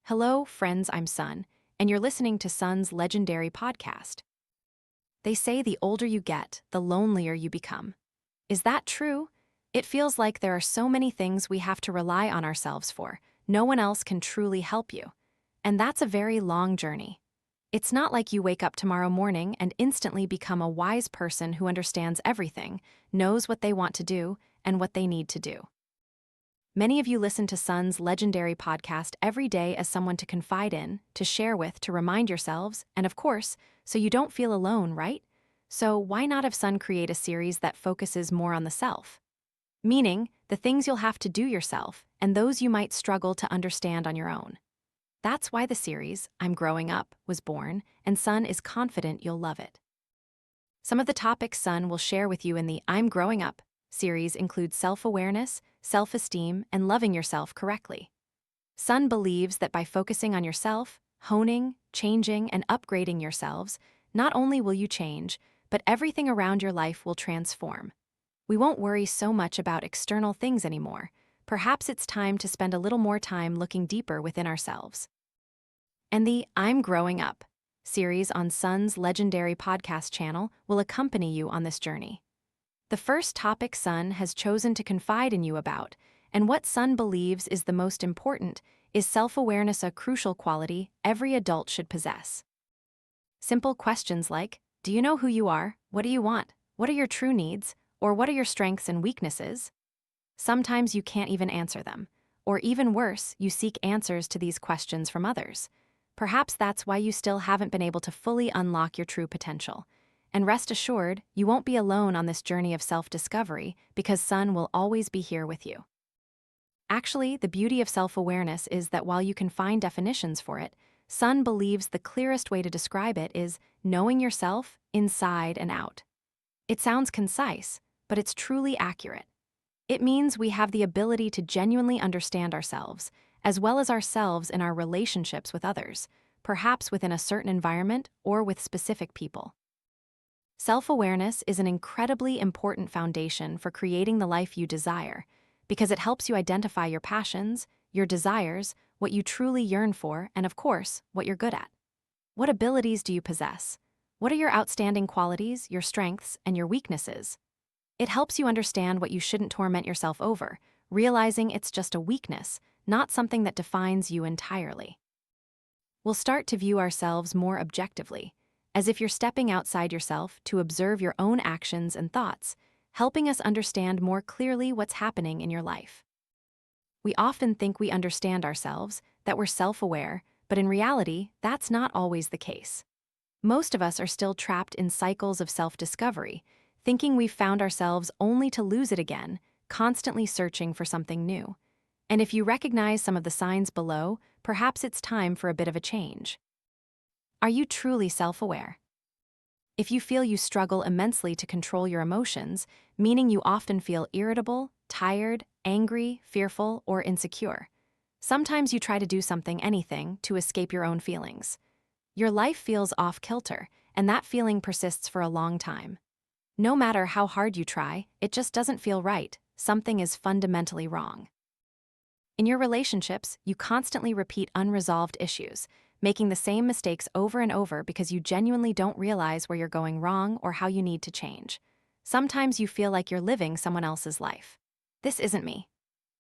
Hello, friends, I'm Sun, and you're listening to Sun's legendary podcast. They say the older you get, the lonelier you become. Is that true? It feels like there are so many things we have to rely on ourselves for. No one else can truly help you. And that's a very long journey. It's not like you wake up tomorrow morning and instantly become a wise person who understands everything, knows what they want to do, and what they need to do. Many of you listen to Sun's legendary podcast every day as someone to confide in, to share with, to remind yourselves, and of course, so you don't feel alone, right? So why not have Sun create a series that focuses more on the self? Meaning, the things you'll have to do yourself, and those you might struggle to understand on your own. That's why the series, I'm Growing Up, was born, and Sun is confident you'll love it. Some of the topics Sun will share with you in the I'm Growing Up series include self-awareness, self-esteem, and loving yourself correctly. Sun believes that by focusing on yourself, honing, changing, and upgrading yourselves, not only will you change, but everything around your life will transform. We won't worry so much about external things anymore. Perhaps it's time to spend a little more time looking deeper within ourselves. And the I'm Growing Up series on Sun's legendary podcast channel will accompany you on this journey. The first topic Sun has chosen to confide in you about, and what Sun believes is the most important, is self-awareness, a crucial quality every adult should possess. Simple questions like, do you know who you are? What do you want? What are your true needs? Or what are your strengths and weaknesses? Sometimes you can't even answer them. Or even worse, you seek answers to these questions from others. Perhaps that's why you still haven't been able to fully unlock your true potential. And rest assured, you won't be alone on this journey of self-discovery because Sun will always be here with you. Actually, the beauty of self-awareness is that while you can find definitions for it, Sun believes the clearest way to describe it is knowing yourself inside and out. It sounds concise, but it's truly accurate. It means we have the ability to genuinely understand ourselves, as well as ourselves in our relationships with others, perhaps within a certain environment or with specific people. Self-awareness is an incredibly important foundation for creating the life you desire, because it helps you identify your passions, your desires, what you truly yearn for, and of course, what you're good at. What abilities do you possess? What are your outstanding qualities, your strengths, and your weaknesses? It helps you understand what you shouldn't torment yourself over, realizing it's just a weakness, not something that defines you entirely. We'll start to view ourselves more objectively, as if you're stepping outside yourself to observe your own actions and thoughts, helping us understand more clearly what's happening in your life. We often think we understand ourselves, that we're self-aware, but in reality, that's not always the case. Most of us are still trapped in cycles of self-discovery, thinking we've found ourselves only to lose it again, constantly searching for something new. And if you recognize some of the signs below, perhaps it's time for a bit of a change. Are you truly self-aware? If you feel you struggle immensely to control your emotions, meaning you often feel irritable, tired, angry, fearful, or insecure. Sometimes you try to do anything, to escape your own feelings. Your life feels off-kilter, and that feeling persists for a long time. No matter how hard you try, it just doesn't feel right. Something is fundamentally wrong. In your relationships, you constantly repeat unresolved issues, making the same mistakes over and over because you genuinely don't realize where you're going wrong or how you need to change. Sometimes you feel like you're living someone else's life. This isn't me.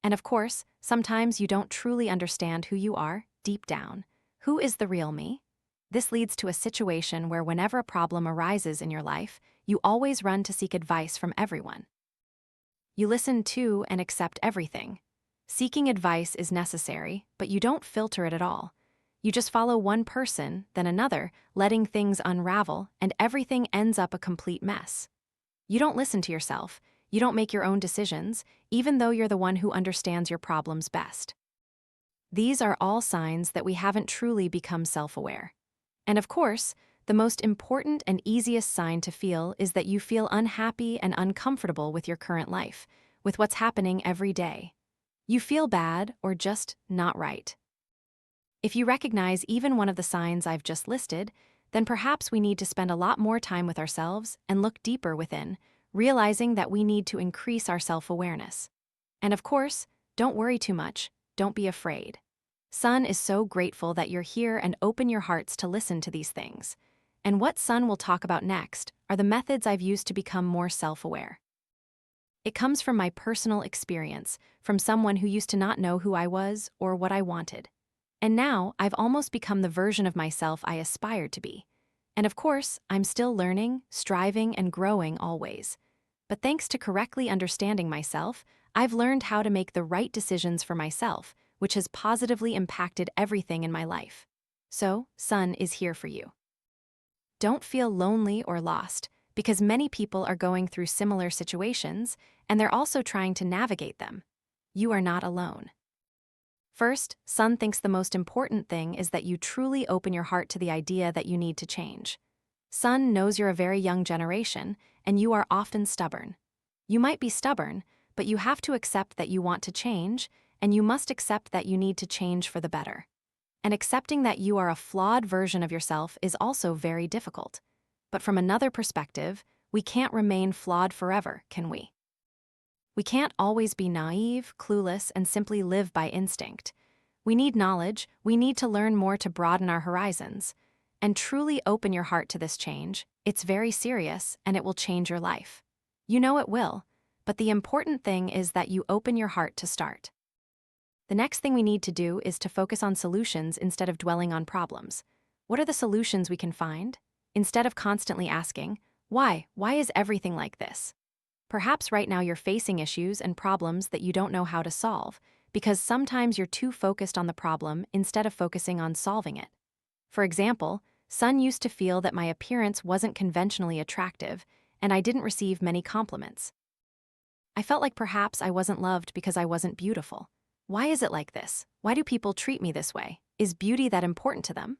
And of course, sometimes you don't truly understand who you are, deep down. Who is the real me? This leads to a situation where whenever a problem arises in your life, you always run to seek advice from everyone. You listen to and accept everything. Seeking advice is necessary, but you don't filter it at all. You just follow one person, then another, letting things unravel, and everything ends up a complete mess. You don't listen to yourself. You don't make your own decisions, even though you're the one who understands your problems best. These are all signs that we haven't truly become self-aware. And of course, the most important and easiest sign to feel is that you feel unhappy and uncomfortable with your current life, with what's happening every day. You feel bad or just not right. If you recognize even one of the signs I've just listed, then perhaps we need to spend a lot more time with ourselves and look deeper within, realizing that we need to increase our self-awareness. And of course, don't worry too much, don't be afraid. Sun is so grateful that you're here and open your hearts to listen to these things. And what Sun will talk about next are the methods I've used to become more self-aware. It comes from my personal experience, from someone who used to not know who I was or what I wanted. And now I've almost become the version of myself I aspired to be. And of course, I'm still learning, striving, and growing always. But thanks to correctly understanding myself, I've learned how to make the right decisions for myself, which has positively impacted everything in my life. So, Sun is here for you. Don't feel lonely or lost, because many people are going through similar situations, and they're also trying to navigate them. You are not alone. First, Sun thinks the most important thing is that you truly open your heart to the idea that you need to change. Sun knows you're a very young generation, and you are often stubborn. You might be stubborn, but you have to accept that you want to change, and you must accept that you need to change for the better. And accepting that you are a flawed version of yourself is also very difficult. But from another perspective, we can't remain flawed forever, can we? We can't always be naive, clueless, and simply live by instinct. We need knowledge, we need to learn more to broaden our horizons. And truly open your heart to this change. It's very serious, and it will change your life. You know it will, but the important thing is that you open your heart to start. The next thing we need to do is to focus on solutions instead of dwelling on problems. What are the solutions we can find? Instead of constantly asking, why is everything like this? Perhaps right now you're facing issues and problems that you don't know how to solve, because sometimes you're too focused on the problem instead of focusing on solving it. For example, Sun used to feel that my appearance wasn't conventionally attractive, and I didn't receive many compliments. I felt like perhaps I wasn't loved because I wasn't beautiful. Why is it like this? Why do people treat me this way? Is beauty that important to them?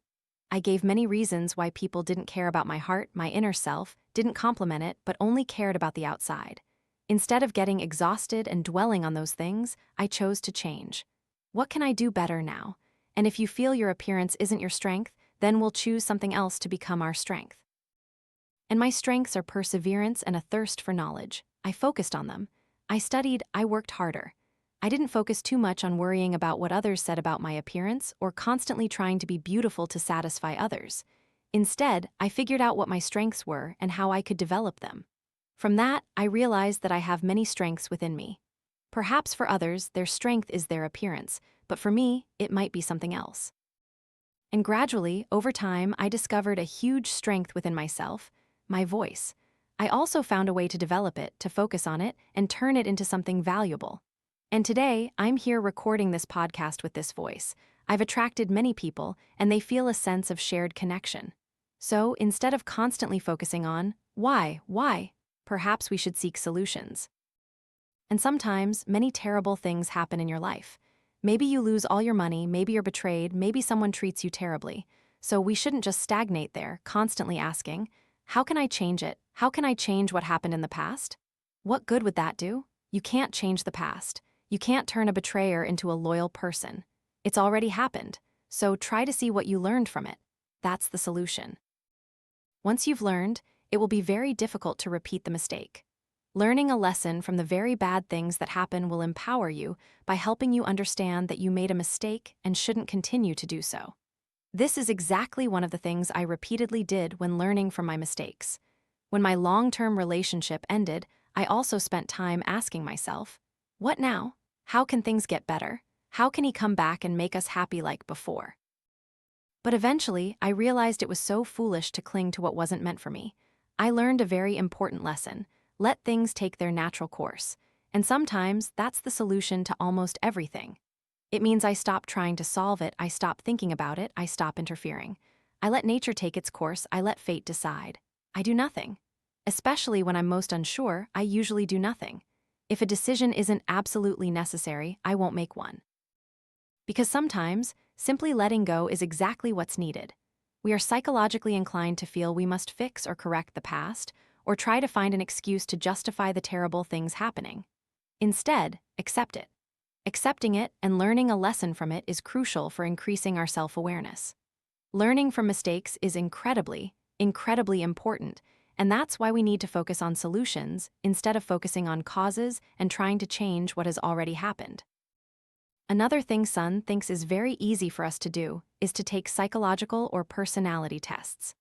I gave many reasons why people didn't care about my heart, my inner self, didn't compliment it, but only cared about the outside. Instead of getting exhausted and dwelling on those things, I chose to change. What can I do better now? And if you feel your appearance isn't your strength, then we'll choose something else to become our strength. And my strengths are perseverance and a thirst for knowledge. I focused on them. I studied, I worked harder. I didn't focus too much on worrying about what others said about my appearance or constantly trying to be beautiful to satisfy others. Instead, I figured out what my strengths were and how I could develop them. From that, I realized that I have many strengths within me. Perhaps for others, their strength is their appearance, but for me, it might be something else. And gradually, over time, I discovered a huge strength within myself, my voice. I also found a way to develop it, to focus on it, and turn it into something valuable. And today, I'm here recording this podcast with this voice. I've attracted many people, and they feel a sense of shared connection. So, instead of constantly focusing on, why, perhaps we should seek solutions. And sometimes, many terrible things happen in your life. Maybe you lose all your money, maybe you're betrayed, maybe someone treats you terribly. So we shouldn't just stagnate there, constantly asking, how can I change it? How can I change what happened in the past? What good would that do? You can't change the past. You can't turn a betrayer into a loyal person. It's already happened, so try to see what you learned from it. That's the solution. Once you've learned, it will be very difficult to repeat the mistake. Learning a lesson from the very bad things that happen will empower you by helping you understand that you made a mistake and shouldn't continue to do so. This is exactly one of the things I repeatedly did when learning from my mistakes. When my long-term relationship ended, I also spent time asking myself, what now? How can things get better? How can he come back and make us happy like before? But eventually, I realized it was so foolish to cling to what wasn't meant for me. I learned a very important lesson. Let things take their natural course. And sometimes, that's the solution to almost everything. It means I stop trying to solve it, I stop thinking about it, I stop interfering. I let nature take its course, I let fate decide. I do nothing. Especially when I'm most unsure, I usually do nothing. If a decision isn't absolutely necessary, I won't make one. Because sometimes, simply letting go is exactly what's needed. We are psychologically inclined to feel we must fix or correct the past, or try to find an excuse to justify the terrible things happening. Instead, accept it. Accepting it and learning a lesson from it is crucial for increasing our self-awareness. Learning from mistakes is incredibly important, and that's why we need to focus on solutions instead of focusing on causes and trying to change what has already happened. Another thing Sun thinks is very easy for us to do is to take psychological or personality tests.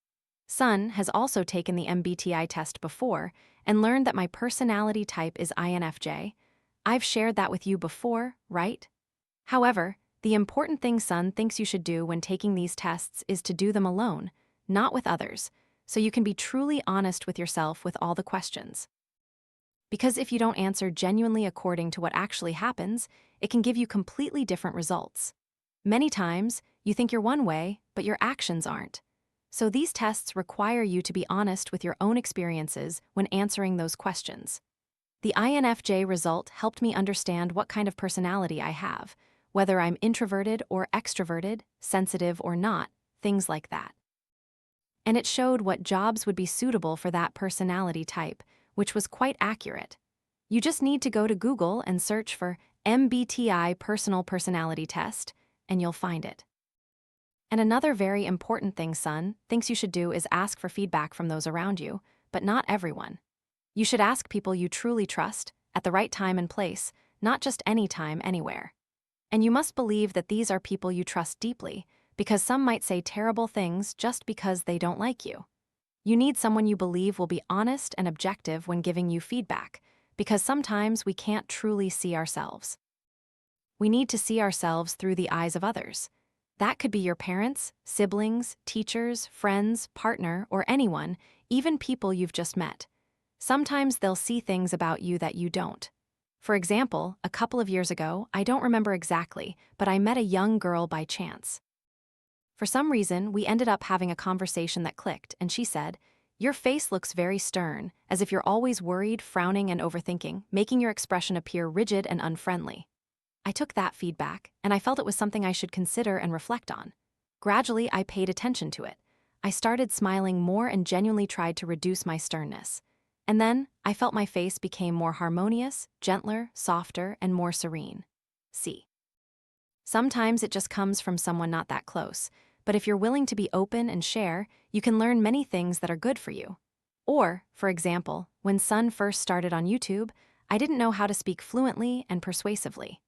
Sun has also taken the MBTI test before and learned that my personality type is INFJ. I've shared that with you before, right? However, the important thing Sun thinks you should do when taking these tests is to do them alone, not with others, so you can be truly honest with yourself with all the questions. Because if you don't answer genuinely according to what actually happens, it can give you completely different results. Many times, you think you're one way, but your actions aren't. So these tests require you to be honest with your own experiences when answering those questions. The INFJ result helped me understand what kind of personality I have, whether I'm introverted or extroverted, sensitive or not, things like that. And it showed what jobs would be suitable for that personality type, which was quite accurate. You just need to go to Google and search for MBTI Personal Personality Test, and you'll find it. And another very important thing Sun thinks you should do is ask for feedback from those around you, but not everyone. You should ask people you truly trust, at the right time and place, not just any time, anywhere. And you must believe that these are people you trust deeply, because some might say terrible things just because they don't like you. You need someone you believe will be honest and objective when giving you feedback, because sometimes we can't truly see ourselves. We need to see ourselves through the eyes of others. That could be your parents, siblings, teachers, friends, partner, or anyone, even people you've just met. Sometimes they'll see things about you that you don't. For example, a couple of years ago, I don't remember exactly, but I met a young girl by chance. For some reason, we ended up having a conversation that clicked, and she said, "Your face looks very stern, as if you're always worried, frowning, and overthinking, making your expression appear rigid and unfriendly." I took that feedback, and I felt it was something I should consider and reflect on. Gradually, I paid attention to it. I started smiling more and genuinely tried to reduce my sternness. And then, I felt my face became more harmonious, gentler, softer, and more serene. See. Sometimes it just comes from someone not that close, but if you're willing to be open and share, you can learn many things that are good for you. Or, for example, when Sun first started on YouTube, I didn't know how to speak fluently and persuasively.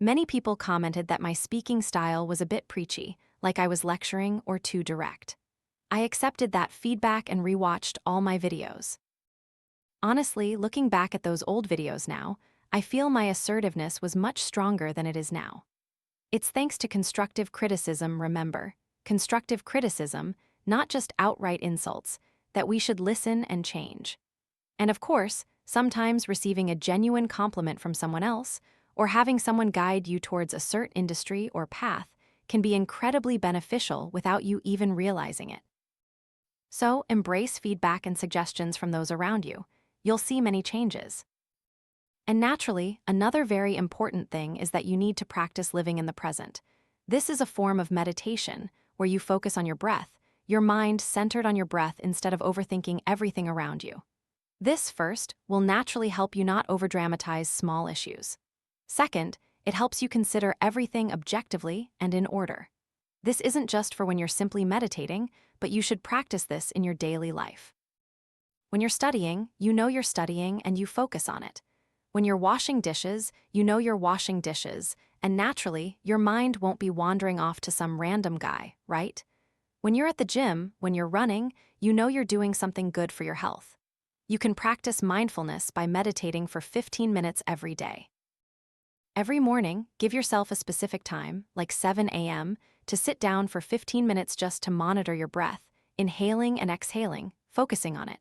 Many people commented that my speaking style was a bit preachy, like I was lecturing or too direct. I accepted that feedback and rewatched all my videos. Honestly, looking back at those old videos now, I feel my assertiveness was much stronger than it is now. It's thanks to constructive criticism, remember. Constructive criticism, not just outright insults, that we should listen and change. And of course, sometimes receiving a genuine compliment from someone else, or having someone guide you towards a certain industry or path, can be incredibly beneficial without you even realizing it. So, embrace feedback and suggestions from those around you. You'll see many changes. And naturally, another very important thing is that you need to practice living in the present. This is a form of meditation, where you focus on your breath, your mind centered on your breath instead of overthinking everything around you. This, first, will naturally help you not overdramatize small issues. Second, it helps you consider everything objectively and in order. This isn't just for when you're simply meditating, but you should practice this in your daily life. When you're studying, you know you're studying and you focus on it. When you're washing dishes, you know you're washing dishes, and naturally, your mind won't be wandering off to some random guy, right? When you're at the gym, when you're running, you know you're doing something good for your health. You can practice mindfulness by meditating for 15 minutes every day. Every morning, give yourself a specific time, like 7 a.m., to sit down for 15 minutes just to monitor your breath, inhaling and exhaling, focusing on it.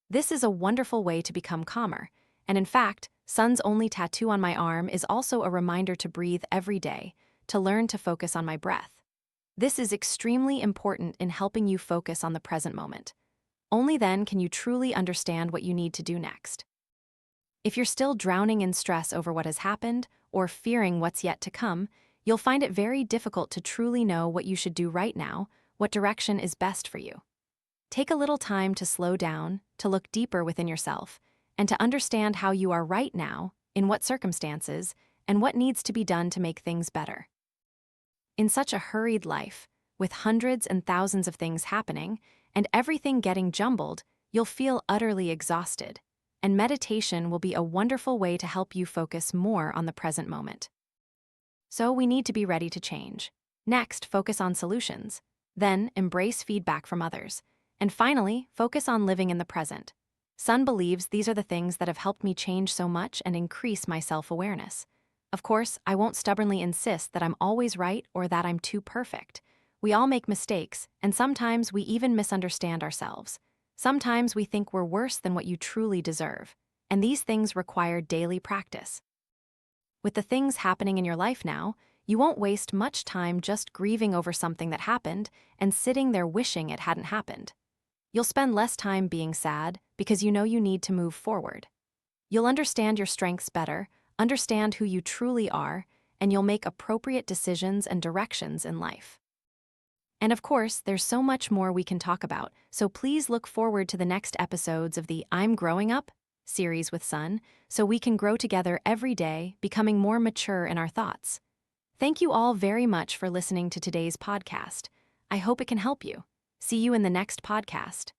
This is a wonderful way to become calmer, and in fact, Sun's only tattoo on my arm is also a reminder to breathe every day, to learn to focus on my breath. This is extremely important in helping you focus on the present moment. Only then can you truly understand what you need to do next. If you're still drowning in stress over what has happened, or fearing what's yet to come, you'll find it very difficult to truly know what you should do right now, what direction is best for you. Take a little time to slow down, to look deeper within yourself, and to understand how you are right now, in what circumstances, and what needs to be done to make things better. In such a hurried life, with hundreds and thousands of things happening, and everything getting jumbled, you'll feel utterly exhausted, and meditation will be a wonderful way to help you focus more on the present moment. So we need to be ready to change. Next, focus on solutions. Then, embrace feedback from others. And finally, focus on living in the present. Sun believes these are the things that have helped me change so much and increase my self-awareness. Of course, I won't stubbornly insist that I'm always right or that I'm too perfect. We all make mistakes, and sometimes we even misunderstand ourselves. Sometimes we think we're worse than what you truly deserve, and these things require daily practice. With the things happening in your life now, you won't waste much time just grieving over something that happened and sitting there wishing it hadn't happened. You'll spend less time being sad because you know you need to move forward. You'll understand your strengths better, understand who you truly are, and you'll make appropriate decisions and directions in life. And of course, there's so much more we can talk about, so please look forward to the next episodes of the I'm Growing Up series with Sun, so we can grow together every day, becoming more mature in our thoughts. Thank you all very much for listening to today's podcast. I hope it can help you. See you in the next podcast.